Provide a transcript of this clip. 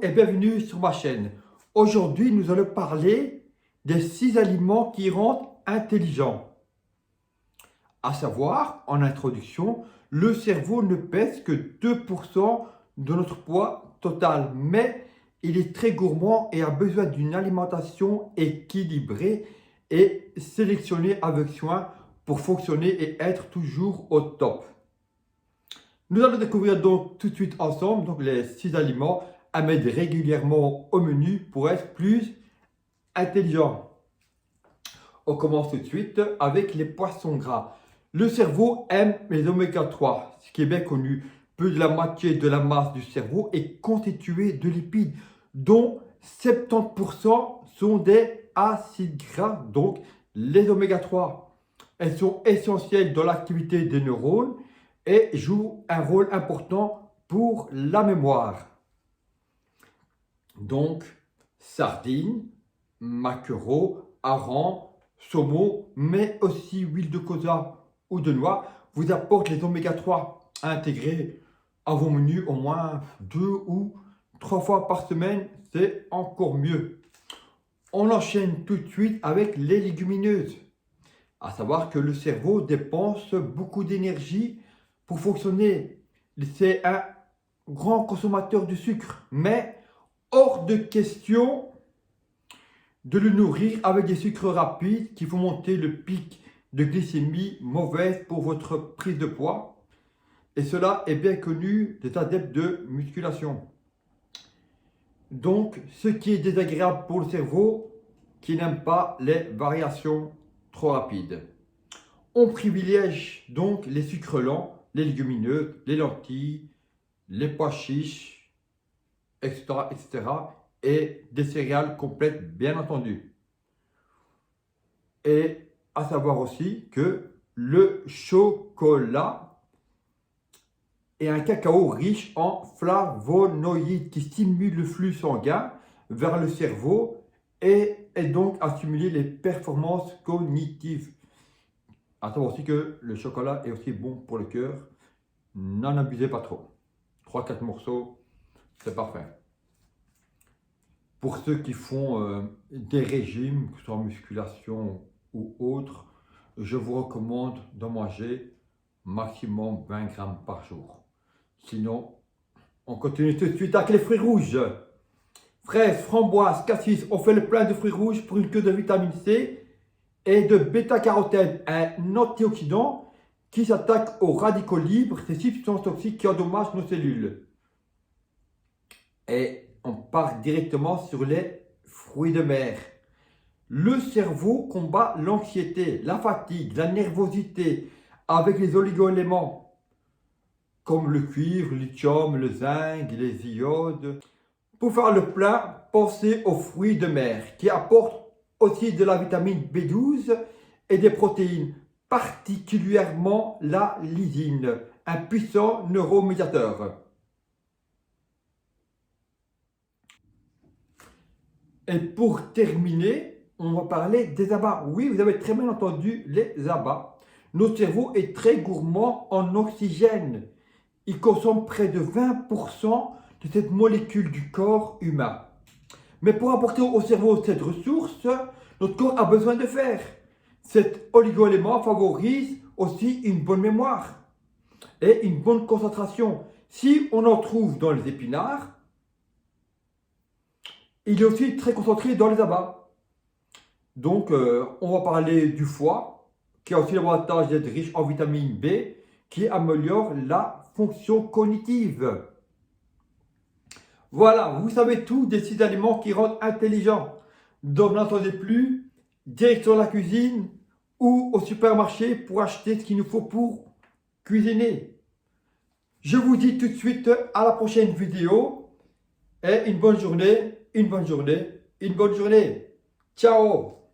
et bienvenue sur ma chaîne. Aujourd'hui, nous allons parler des 6 aliments qui rendent intelligents. À savoir, en introduction, le cerveau ne pèse que 2% de notre poids total, mais il est très gourmand et a besoin d'une alimentation équilibrée et sélectionnée avec soin pour fonctionner et être toujours au top. Nous allons découvrir donc tout de suite ensemble les 6 aliments à mettre régulièrement au menu pour être plus intelligent. On commence tout de suite avec les poissons gras. Le cerveau aime les oméga 3, ce qui est bien connu. Plus de la moitié de la masse du cerveau est constituée de lipides, dont 70% sont des acides gras, donc les oméga 3. Elles sont essentielles dans l'activité des neurones et jouent un rôle important pour la mémoire. Donc, sardines, maquereaux, harengs, saumon, mais aussi huile de colza ou de noix vous apportent les oméga 3 à intégrer à vos menus au moins 2 ou 3 fois par semaine, c'est encore mieux. On enchaîne tout de suite avec les légumineuses. À savoir que le cerveau dépense beaucoup d'énergie pour fonctionner. C'est un grand consommateur de sucre, mais hors de question de le nourrir avec des sucres rapides qui font monter le pic de glycémie mauvaise pour votre prise de poids. Et cela est bien connu des adeptes de musculation. Donc, ce qui est désagréable pour le cerveau qui n'aime pas les variations trop rapides. On privilège donc les sucres lents, les légumineuses, les lentilles, les pois chiches, etc., etc. et des céréales complètes, bien entendu. Et à savoir aussi que le chocolat est un cacao riche en flavonoïdes qui stimule le flux sanguin vers le cerveau et aide donc à stimuler les performances cognitives. À savoir aussi que le chocolat est aussi bon pour le cœur. N'en abusez pas trop. 3-4 morceaux, c'est parfait. Pour ceux qui font des régimes, que ce soit en musculation ou autre, je vous recommande d'en manger maximum 20 grammes par jour. Sinon, on continue tout de suite avec les fruits rouges. Fraises, framboises, cassis, on fait le plein de fruits rouges pour une queue de vitamine C et de bêta-carotène, un antioxydant qui s'attaque aux radicaux libres, ces substances toxiques qui endommagent nos cellules. Et on part directement sur les fruits de mer. Le cerveau combat l'anxiété, la fatigue, la nervosité avec les oligo-éléments comme le cuivre, le lithium, le zinc, les iodes. Pour faire le plein, pensez aux fruits de mer qui apportent aussi de la vitamine B12 et des protéines, particulièrement la lysine, un puissant neuromédiateur. Et pour terminer, on va parler des abats. Oui, vous avez très bien entendu les abats. Notre cerveau est très gourmand en oxygène. Il consomme près de 20% de cette molécule du corps humain. Mais pour apporter au cerveau cette ressource, notre corps a besoin de fer. Cet oligo-élément favorise aussi une bonne mémoire et une bonne concentration. Si on en trouve dans les épinards, il est aussi très concentré dans les abats. Donc, on va parler du foie, qui a aussi l'avantage d'être riche en vitamine B, qui améliore la fonction cognitive. Voilà, vous savez tout des 6 aliments qui rendent intelligents. Donc, n'attendez plus, direction la cuisine ou au supermarché pour acheter ce qu'il nous faut pour cuisiner. Je vous dis tout de suite à la prochaine vidéo et une bonne journée, une bonne journée, une bonne journée. Ciao!